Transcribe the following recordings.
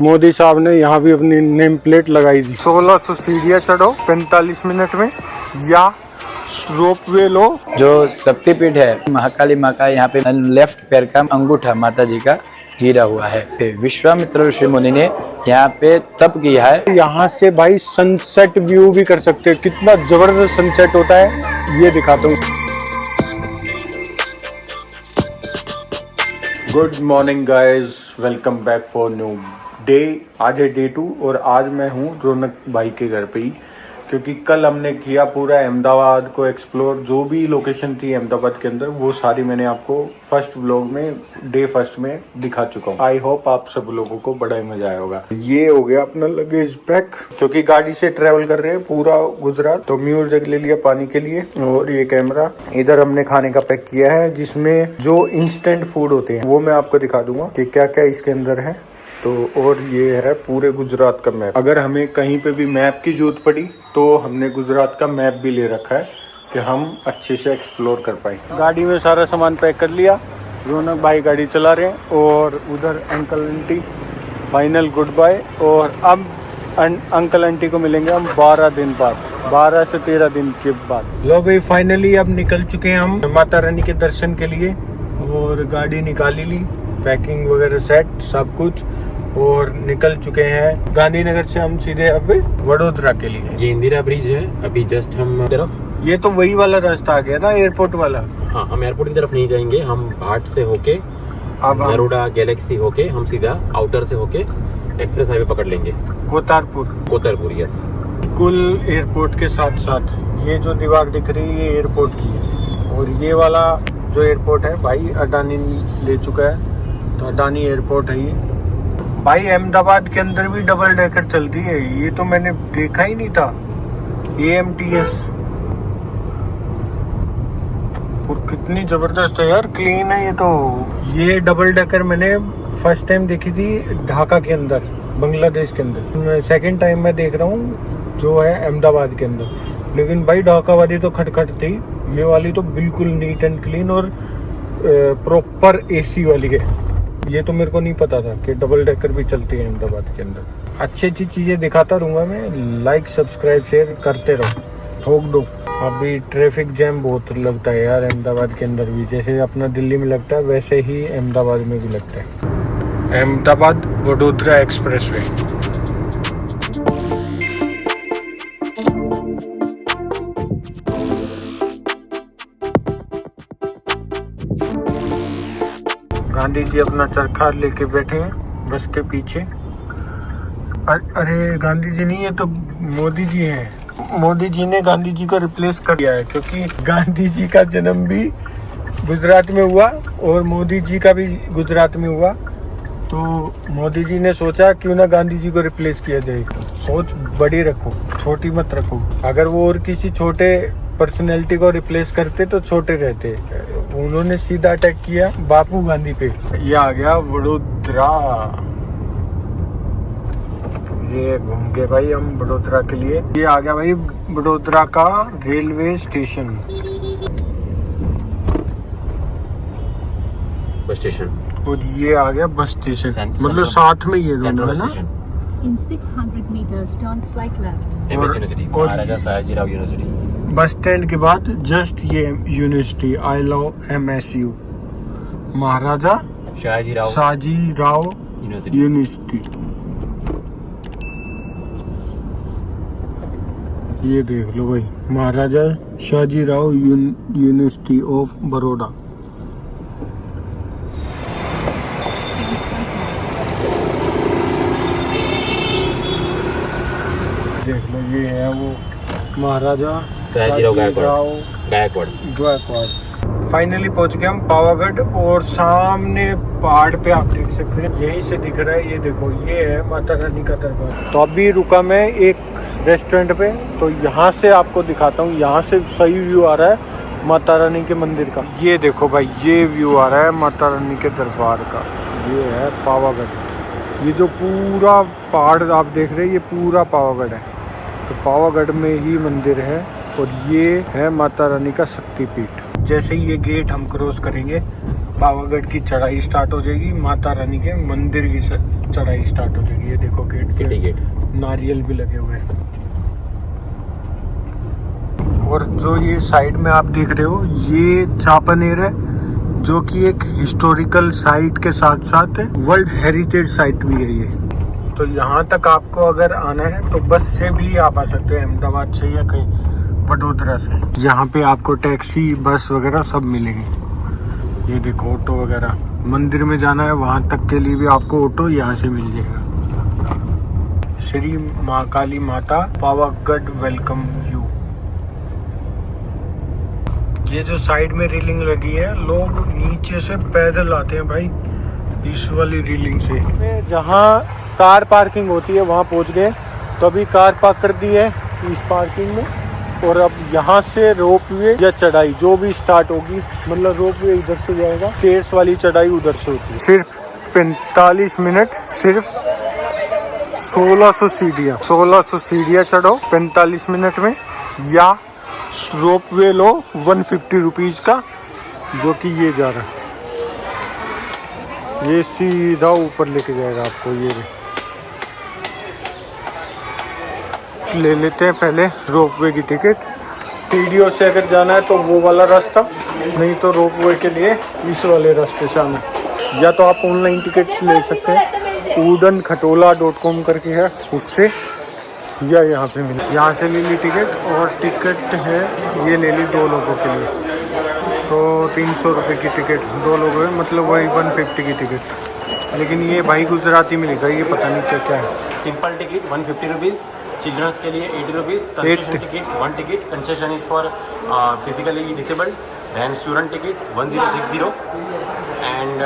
मोदी साहब ने यहाँ भी अपनी नेम प्लेट लगाई थी। 1600 सीढ़ियाँ चढ़ो 45 मिनट में, या रोपवे लो। जो शक्तिपीठ है महाकाली माँ का, यहाँ पे लेफ्ट पैर का अंगूठा माता जी का गिरा हुआ है। फिर विश्वामित्र ऋषि मुनि ने यहाँ पे तप किया है। यहाँ से भाई सनसेट व्यू भी कर सकते हैं, कितना जबरदस्त सनसेट होता है ये दिखाता हूँ। Good morning guys, welcome back for new day. आज है डे 2 और आज मैं हूँ रौनक भाई के घर पे ही, क्योंकि कल हमने किया पूरा अहमदाबाद को एक्सप्लोर। जो भी लोकेशन थी अहमदाबाद के अंदर वो सारी मैंने आपको फर्स्ट व्लॉग में डे फर्स्ट में दिखा चुका हूँ। आई होप आप सब लोगों को बड़ा ही मजा आया होगा। ये हो गया अपना लगेज पैक, क्योंकि गाड़ी से ट्रेवल कर रहे हैं पूरा गुजरात। तो म्यूजिक ले लिया पानी के लिए, और ये कैमरा। इधर हमने खाने का पैक किया है, जिसमें जो इंस्टेंट फूड होते हैं वो मैं आपको दिखा दूंगा कि क्या क्या इसके अंदर है। तो और ये है पूरे गुजरात का मैप। अगर हमें कहीं पे भी मैप की जरूरत पड़ी तो हमने गुजरात का मैप भी ले रखा है कि हम अच्छे से एक्सप्लोर कर पाए। गाड़ी में सारा सामान पैक कर लिया, रौनक भाई गाड़ी चला रहे हैं, और उधर uncle aunty final goodbye. और अब अंकल आंटी को मिलेंगे हम 12 दिन बाद, 12 से 13 दिन के बाद। लो भाई फाइनली अब निकल चुके हैं हम माता रानी के दर्शन के लिए, और गाड़ी निकाली ली, पैकिंग वगैरह सेट सब कुछ, और निकल चुके हैं गांधीनगर से हम सीधे अब वडोदरा के लिए। ये इंदिरा ब्रिज है, अभी जस्ट हम तरफ। ये तो वही वाला रास्ता आ गया ना, एयरपोर्ट वाला। हाँ, हम एयरपोर्ट की तरफ नहीं जाएंगे, हम भाट से होके नरोडा गैलेक्सी होके हम सीधा आउटर से होके एक्सप्रेस हाईवे पकड़ लेंगे। कोतरपुर यस। कुल एयरपोर्ट के साथ साथ ये जो दीवार दिख रही है ये एयरपोर्ट की है, और ये वाला जो एयरपोर्ट है भाई अडानी ले चुका है, तो अडानी एयरपोर्ट है ये। भाई अहमदाबाद के अंदर भी डबल डेकर चलती है, ये तो मैंने देखा ही नहीं था। AMTS और कितनी जबरदस्त है यार, क्लीन है ये तो। ये डबल डेकर मैंने फर्स्ट टाइम देखी थी ढाका के अंदर, बांग्लादेश के अंदर। सेकंड टाइम मैं देख रहा हूँ जो है अहमदाबाद के अंदर। लेकिन भाई ढाका वाली तो खटखट थी, ये वाली तो बिल्कुल नीट एंड क्लीन और प्रॉपर AC वाली है। ये तो मेरे को नहीं पता था कि डबल डेकर भी चलती है अहमदाबाद के अंदर। अच्छी अच्छी चीज़ें दिखाता रहूँगा मैं, लाइक सब्सक्राइब शेयर करते रहो, ठोक दो। अभी ट्रैफिक जैम बहुत लगता है यार अहमदाबाद के अंदर भी, जैसे अपना दिल्ली में लगता है वैसे ही अहमदाबाद में भी लगता है। अहमदाबाद वडोदरा एक्सप्रेसवे। गांधी जी अपना चरखा लेके बैठे हैं बस के पीछे। अरे गांधी जी नहीं, ये तो मोदी जी हैं। मोदी जी ने गांधी जी को रिप्लेस कर दिया है, क्योंकि गांधी जी का जन्म भी गुजरात में हुआ और मोदी जी का भी गुजरात में हुआ। तो मोदी जी ने सोचा क्यों ना गांधी जी को रिप्लेस किया जाए। सोच बड़ी रखो, छोटी मत रखो। अगर वो और किसी छोटे पर्सनैलिटी को रिप्लेस करते तो छोटे रहते, उन्होंने सीधा अटैक किया बापू गांधी पे। ये आ गया वडोदरा। ये घूम गए भाई हम वडोदरा के लिए। ये आ गया भाई वडोदरा का रेलवे स्टेशन। बस स्टेशन, और ये आ गया बस स्टेशन, मतलब साथ में ये दोनों है ना। In 600 meters, turn swipe left. MS university, Maharaja Sayajirao university. Bus stand के बाद जस्ट ये university, I love MSU, Maharaja Sayajirao university. ये देख लो भाई, महाराजा सयाजीराव यूनिवर्सिटी ऑफ बड़ौदा। देख लो ये है वो महाराजा सयाजीराव गायकवाड़। फाइनली पहुंच गए हम पावागढ़, और सामने पहाड़ पे आप देख सकते हैं, यहीं से दिख रहा है, ये देखो ये है माता रानी का दरबार। तो अभी रुका मैं एक रेस्टोरेंट पे, तो यहाँ से आपको दिखाता हूँ, यहाँ से सही व्यू आ रहा है माता रानी के मंदिर का। ये देखो भाई, ये व्यू आ रहा है माता रानी के दरबार का। ये है पावागढ़, ये जो पूरा पहाड़ आप देख रहे हैं ये पूरा पावागढ़ है। तो पावागढ़ में ही मंदिर है, और ये है माता रानी का शक्तिपीठ। जैसे ही ये गेट हम क्रॉस करेंगे पावागढ़ की चढ़ाई स्टार्ट हो जाएगी माता रानी के मंदिर की चढ़ाई स्टार्ट हो जाएगी। ये देखो गेट, सिटी गेट। नारियल भी लगे हुए हैं। और जो ये साइड में आप देख रहे हो ये चापानेर है, जो कि एक हिस्टोरिकल साइट के साथ साथ वर्ल्ड हेरिटेज साइट भी है ये। तो यहाँ तक आपको अगर आना है तो बस से भी आप आ सकते हैं, अहमदाबाद से या कहीं वडोदरा से। यहाँ पे आपको टैक्सी बस वगैरह सब मिलेंगी। ये देखो ऑटो वगैरह, मंदिर में जाना है वहाँ तक के लिए भी आपको ऑटो यहाँ से मिल जाएगा। श्री महाकाली माता पावागढ़ वेलकम यू। ये जो साइड में रेलिंग लगी है, लोग नीचे से पैदल आते हैं भाई इस वाली रेलिंग से। जहाँ कार पार्किंग होती है वहाँ पहुँच गए। तो अभी कार पार्क कर दी है इस पार्किंग में, और अब यहाँ से रोपवे या चढ़ाई जो भी स्टार्ट होगी, मतलब रोपवे इधर से जाएगा, स्टेयर्स वाली चढ़ाई उधर से होती है। सिर्फ 45 मिनट, सिर्फ 1600 सीढ़ियाँ, 1600 सीढ़ियाँ चढ़ो 45 मिनट में, या रोपवे लो 150 रुपीज़ का, जो कि ये जा रहा है, ये सीधा ऊपर लेके जाएगा आपको। ये ले लेते हैं पहले रोपवे की टिकट। सीढ़ियों से अगर जाना है तो वो वाला रास्ता, नहीं तो रोपवे के लिए इस वाले रास्ते से आना है। या तो आप ऑनलाइन टिकट्स ले सकते हैं, udankhatola.com करके है, उससे, या यहाँ पे मिले। यहाँ से ले ली टिकट, और टिकट है ये ले ली 2 लोगों के लिए, तो 300 रुपये की टिकट 2 लोगों है, मतलब वही 150 की टिकट। लेकिन ये भाई गुजराती में लिखा है, ये पता नहीं क्या क्या है। सिंपल टिकट 150 रुपीज़, चिल्ड्रंस के लिए 80 rupees, concession ticket 1 ticket, concession is for physically disabled, then student ticket 1060, and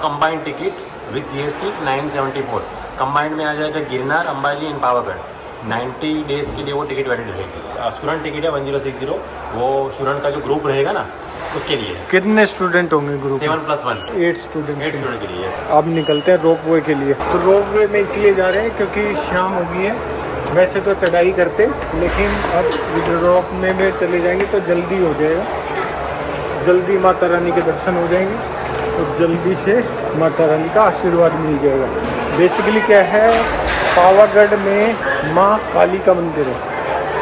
combined ticket with GST 974। Combined में आ जाएगा गिरनार, अंबाजी एंड पावागढ़। 90 डेज़ के लिए वो टिकट वैलिड रहेगी। स्टूडेंट टिकट है 1060, वो स्टूडेंट का जो ग्रुप रहेगा ना उसके लिए। कितने स्टूडेंट होंगे ग्रुप? 7+1, 8 स्टूडेंट। 8 स्टूडेंट के लिए। yes, अब निकलते हैं रोपवे के लिए। तो रोपवे में इसलिए जा रहे हैं क्योंकि शाम हो गई है। वैसे तो चढ़ाई करते, लेकिन अब रोपवे में चले जाएंगे तो जल्दी हो जाएगा, जल्दी माता रानी के दर्शन हो जाएंगे, तो जल्दी से माता रानी का आशीर्वाद मिल जाएगा। बेसिकली क्या है, पावागढ़ में माँ काली का मंदिर है,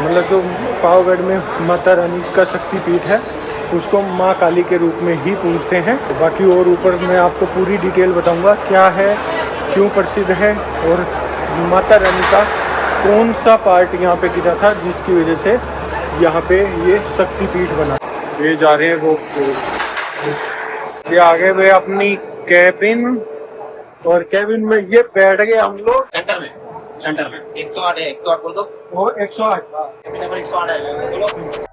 मतलब जो पावागढ़ में माता रानी का शक्तिपीठ है उसको माँ काली के रूप में ही पूजते हैं। बाकी और ऊपर मैं आपको पूरी डिटेल बताऊंगा क्या है, क्यों प्रसिद्ध है, और माता रानी का कौन सा पार्ट यहाँ पे गिरा था जिसकी वजह से यहाँ पे ये शक्तिपीठ बना। ये जा रहे हैं रोपवे, ये आगे में अपनी कैबिन, और कैबिन में ये बैठ गए हम लोग। सेंटर में 108 है, 108 बोल दो। वो 108 नंबर 108 है, ऐसे बोलो।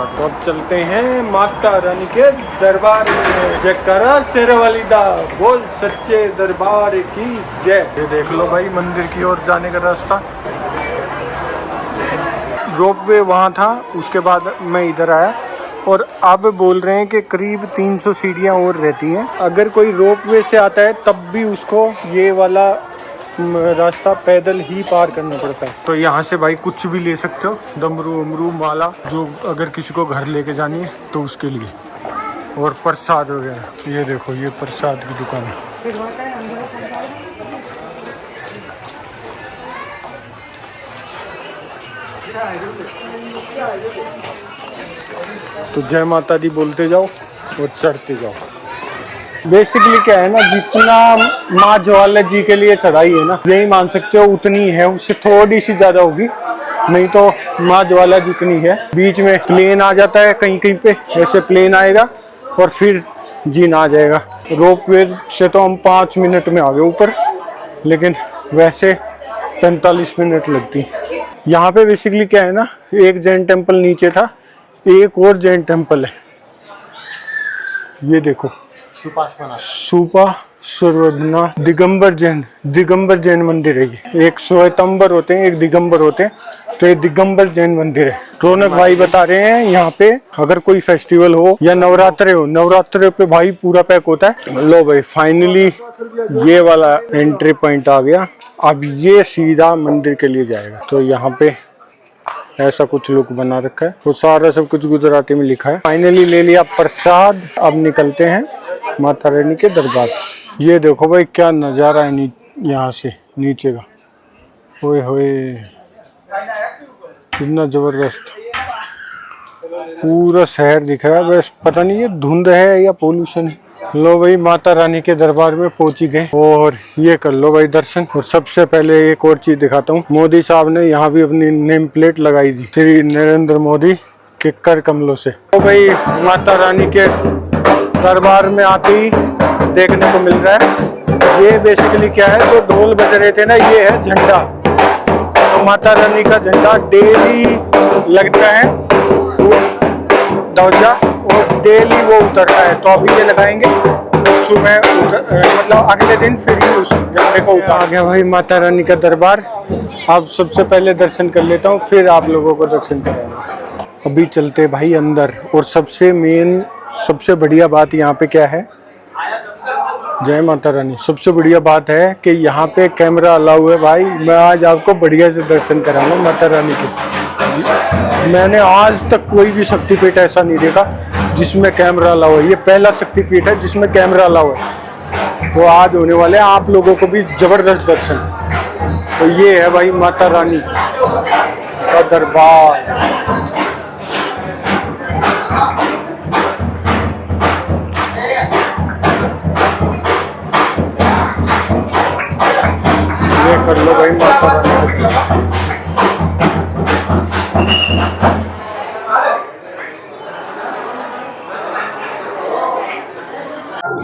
तो अब चलते हैं माता रानी के दरबार में। जयकारा शेरवाली दा बोल, सच्चे दरबार की जय। ये देख लो भाई मंदिर की ओर जाने का रास्ता। रोपवे वहाँ था, उसके बाद मैं इधर आया, और अब बोल रहे हैं कि करीब 300 सीढ़ियाँ और रहती हैं। अगर कोई रोपवे से आता है तब भी उसको ये वाला रास्ता पैदल ही पार करना पड़ता है। तो यहाँ से भाई कुछ भी ले सकते हो, डमरू उमरू माला, जो अगर किसी को घर लेके जानी है तो उसके लिए, और प्रसाद वगैरह। ये देखो ये प्रसाद की दुकान है। तो जय माता दी बोलते जाओ और चढ़ते जाओ। बेसिकली क्या है ना, जितना माँ ज्वाला जी के लिए चढ़ाई है ना, यही मान सकते हो उतनी है, उससे थोड़ी सी ज्यादा होगी, नहीं तो माँ ज्वाला जितनी है। बीच में प्लेन आ जाता है कहीं कहीं पे, ऐसे प्लेन आएगा और फिर जीना आ जाएगा। रोपवे से तो हम 5 मिनट में आ गए ऊपर, लेकिन वैसे 45 मिनट लगती। यहाँ पे बेसिकली क्या है ना, एक जैन टेम्पल नीचे था, एक और जैन टेम्पल है, ये देखो सर्वधना दिगंबर जैन मंदिर है ये। एक श्वेतंबर होते हैं, एक दिगंबर होते हैं, तो ये दिगंबर जैन मंदिर है। रौनक भाई बता रहे हैं यहाँ पे अगर कोई फेस्टिवल हो या नवरात्रे पे भाई पूरा पैक होता है। लो भाई फाइनली ये वाला एंट्री पॉइंट आ गया। अब ये सीधा मंदिर के लिए जाएगा। तो यहाँ पे ऐसा कुछ लुक बना रखा है, वो सारा सब कुछ गुजराती में लिखा है। फाइनली ले लिया प्रसाद, अब निकलते हैं माता रानी के दरबार। ये देखो भाई क्या नज़ारा है यहाँ से नीचे का, ओए होए कितना जबरदस्त पूरा शहर दिख रहा है। बस पता नहीं ये धुंध है या पोल्यूशन है। लो भाई माता रानी के दरबार में पहुंच गए और ये कर लो भाई दर्शन। और सबसे पहले एक और चीज दिखाता हूँ, मोदी साहब ने यहाँ भी अपनी नेम प्लेट लगाई थी, श्री नरेंद्र मोदी के कर कमलों से। तो भाई माता रानी के दरबार में आते ही देखने को मिल रहा है, ये बेसिकली क्या है, जो ढोल बज रहे थे ना, ये है झंडा। तो माता रानी का झंडा डेली लगता है ध्वजा, और डेली वो उतरता है। तो अभी ये लगाएंगे सुबह मतलब अगले दिन फिर ही उस झंडे को उतार। आ गया भाई माता रानी का दरबार। अब सबसे पहले दर्शन कर लेता हूँ, फिर आप लोगों को दर्शन कराऊंगा। अभी चलते भाई अंदर। और सबसे बढ़िया बात यहाँ पे क्या है, जय माता रानी, सबसे बढ़िया बात है कि यहाँ पे कैमरा अलाउ है। भाई मैं आज आपको बढ़िया से दर्शन कराऊंगा माता रानी के। मैंने आज तक कोई भी शक्तिपीठ ऐसा नहीं देखा जिसमें कैमरा अलाउ है। ये पहला शक्तिपीठ है जिसमें कैमरा अलाउ है। तो आज होने वाले आप लोगों को भी जबरदस्त दर्शन। तो ये है भाई माता रानी का दरबार। ये कर लो भाई माता रानी।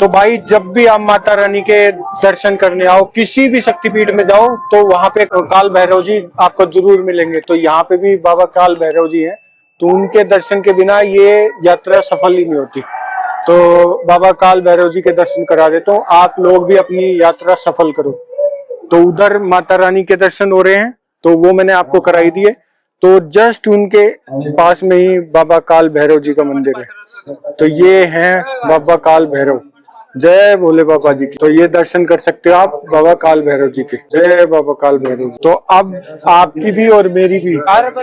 तो भाई जब भी आप माता रानी के दर्शन करने आओ, किसी भी शक्तिपीठ में जाओ, तो वहां पे काल भैरव जी आपको जरूर मिलेंगे। तो यहाँ पे भी बाबा काल भैरव जी हैं, तो उनके दर्शन के बिना ये यात्रा सफल ही नहीं होती। तो बाबा काल भैरव जी के दर्शन करा देता हूँ, आप लोग भी अपनी यात्रा सफल करो। तो उधर माता रानी के दर्शन हो रहे हैं, तो वो मैंने आपको कराई दिए। तो जस्ट उनके पास में ही बाबा काल भैरव जी का मंदिर है। तो ये है बाबा काल भैरव, जय भोले बाबा जी की। तो ये दर्शन कर सकते हो आप बाबा काल भैरव जी के। जय बाबा काल भैरव। तो अब आपकी भी और मेरी भी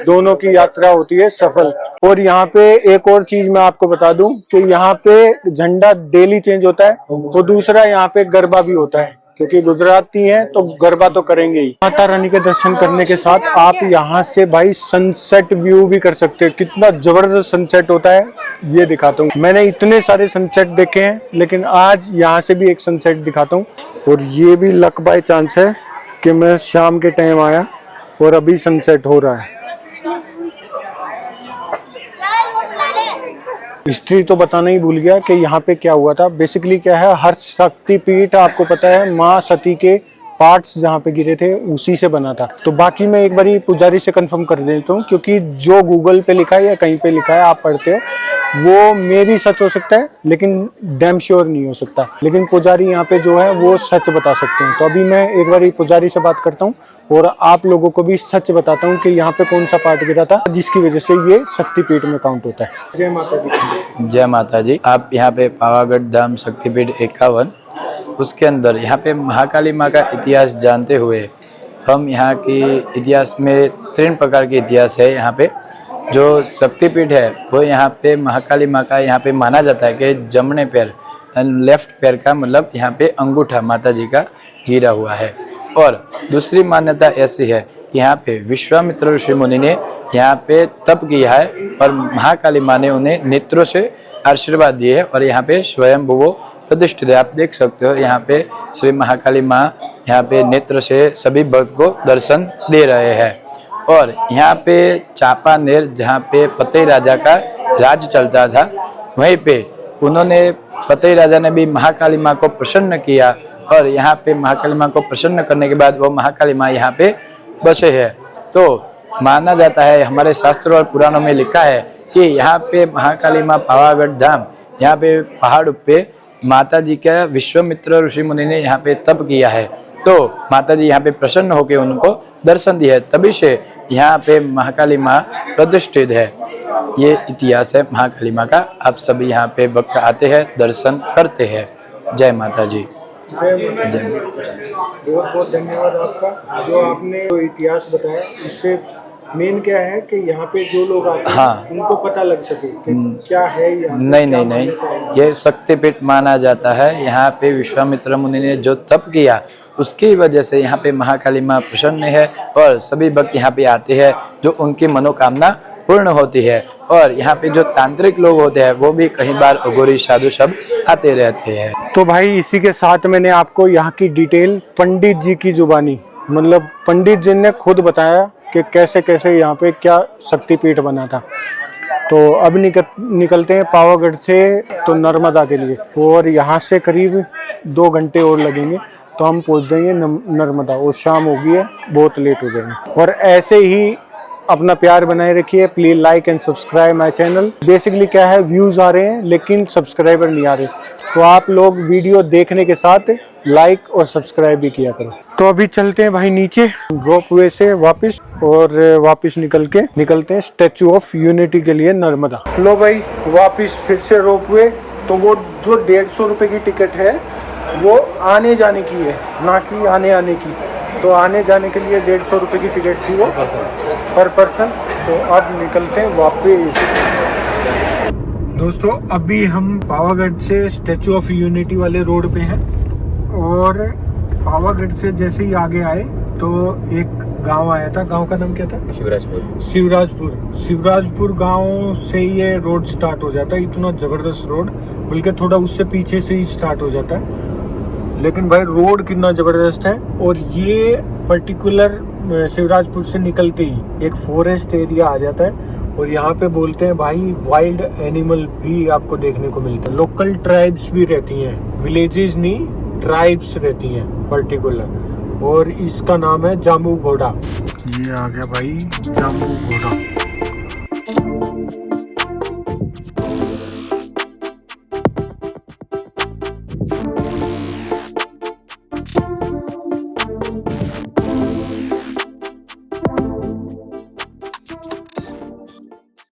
दोनों की यात्रा होती है सफल। और यहाँ पे एक और चीज मैं आपको बता दूं कि यहाँ पे झंडा डेली चेंज होता है। तो दूसरा यहाँ पे गरबा भी होता है, क्योंकि गुजराती हैं तो गरबा तो करेंगे ही। माता रानी के दर्शन करने के साथ आप यहाँ से भाई सनसेट व्यू भी कर सकते हो। कितना जबरदस्त सनसेट होता है ये दिखाता हूँ। मैंने इतने सारे सनसेट देखे हैं, लेकिन आज यहाँ से भी एक सनसेट दिखाता हूँ। और ये भी लक बाय चांस है कि मैं शाम के टाइम आया और अभी सनसेट हो रहा है। हिस्ट्री तो बताना ही भूल गया कि यहाँ पे क्या हुआ था। बेसिकली क्या है, हर शक्तिपीठ आपको पता है माँ सती के पार्ट्स जहाँ पे गिरे थे उसी से बना था। तो बाकी मैं एक बारी पुजारी से कंफर्म कर देता हूँ, क्योंकि जो गूगल पे लिखा है या कहीं पे लिखा है आप पढ़ते हो, वो मे भी सच हो सकता है लेकिन डैम श्योर नहीं हो सकता। लेकिन पुजारी यहाँ पे जो है वो सच बता सकते हैं। तो अभी मैं एक बारी पुजारी से बात करता हूँ और आप लोगों को भी सच बताता हूँ कि यहाँ पे कौन सा पार्ट गिरा था जिसकी वजह से ये शक्तिपीठ में काउंट होता है। जय माता दी। जय माता जी। आप यहाँ पे पावागढ़ धाम शक्तिपीठ 51, उसके अंदर यहाँ पे महाकाली माँ का इतिहास जानते हुए हम यहाँ की इतिहास में 3 प्रकार के इतिहास है। यहाँ पे जो शक्तिपीठ है वो यहाँ पे महाकाली माँ का यहाँ पे माना जाता है कि जमने पैर लेफ्ट पैर का मतलब यहाँ पे अंगूठा माता जी का गिरा हुआ है। और दूसरी मान्यता ऐसी है कि यहाँ पे विश्वामित्र ऋषि मुनि ने यहाँ पे तप किया है और महाकाली माँ ने उन्हें नेत्रों से आशीर्वाद दिए है और यहाँ पे स्वयं वो प्रतिष्ठित है। आप देख सकते हो यहाँ पे श्री महाकाली माँ यहाँ पे नेत्र से सभी भक्त को दर्शन दे रहे हैं। और यहाँ पे चापानेर जहाँ पे फतेह राजा का राज चलता था, वहीं पे उन्होंने फतेह राजा ने भी महाकाली माँ को प्रसन्न किया और यहाँ पे महाकाली माँ को प्रसन्न करने के बाद वो महाकाली माँ यहाँ पे बसे है। तो माना जाता है, हमारे शास्त्रों और पुराणों में लिखा है कि यहाँ पे महाकाली माँ पावागढ़ धाम यहाँ पे पहाड़ पे माता जी का विश्वामित्र ऋषि मुनि ने यहाँ पे तप किया है, तो माता जी यहाँ पे प्रसन्न होकर उनको दर्शन दिया है, तभी से यहाँ पे महाकाली माँ प्रतिष्ठित है। ये इतिहास है महाकाली माँ का। आप सभी यहाँ पे भक्त आते हैं, दर्शन करते हैं। जय माता जी। जय। बहुत बहुत धन्यवाद आपका। जो आपने जो इतिहास बताया उससे मेन क्या है कि यहाँ पे जो लोग आते हैं हाँ। उनको पता लग सके कि क्या है यहाँ पे, नहीं क्या नहीं नहीं, मान्यता है। ये शक्तिपीठ माना जाता है। यहाँ पे विश्वामित्र मुनि ने जो तप किया उसकी वजह से यहाँ पे महाकाली माँ प्रसन्न है और सभी भक्त यहाँ पे आते हैं, जो उनकी मनोकामना पूर्ण होती है। और यहाँ पे जो तांत्रिक लोग होते हैं वो भी कई बार अघोरी साधु सब आते रहते हैं। तो भाई इसी के साथ मैंने आपको यहाँ की डिटेल पंडित जी की जुबानी, मतलब पंडित जी ने खुद बताया कि कैसे कैसे यहाँ पे क्या शक्तिपीठ बना था। तो अब निकलते हैं पावागढ़ से तो नर्मदा के लिए, और यहाँ से करीब 2 घंटे और लगेंगे तो हम पहुँच जाएंगे नर्मदा। और शाम हो गई है, बहुत लेट हो जाएंगे। और ऐसे ही अपना प्यार बनाए रखिए। Please like and subscribe my channel. Basically क्या है, व्यूज आ रहे हैं लेकिन सब्सक्राइबर नहीं आ रहे, तो आप लोग वीडियो देखने के साथ लाइक और सब्सक्राइब भी किया करो। तो अभी चलते हैं भाई नीचे रोपवे से वापस, और वापस निकलते हैं स्टैचू ऑफ यूनिटी के लिए नर्मदा। लो भाई वापस फिर से रोपवे। तो वो जो 150 रुपये की टिकट है वो आने जाने की है, ना कि आने की। तो आने जाने के लिए 150 रुपये की टिकट थी वो पर पर्सन। तो अब निकलते हैं वापस। दोस्तों अभी हम पावागढ़ से स्टैचू ऑफ यूनिटी वाले रोड पे हैं, और पावागढ़ से जैसे ही आगे आए तो एक गांव आया था। गांव का नाम क्या था? शिवराजपुर गांव से ये रोड स्टार्ट हो जाता है। इतना जबरदस्त रोड, बल्कि थोड़ा उससे पीछे से ही स्टार्ट हो जाता है, लेकिन भाई रोड कितना जबरदस्त है। और ये पर्टिकुलर शिवराजपुर से निकलते ही एक फॉरेस्ट एरिया आ जाता है, और यहाँ पे बोलते हैं भाई वाइल्ड एनिमल भी आपको देखने को मिलता है। लोकल ट्राइब्स भी रहती हैं, विलेजेस नहीं ट्राइब्स रहती हैं पर्टिकुलर, और इसका नाम है जामू घोड़ा। ये आ गया भाई जामू घोड़ा।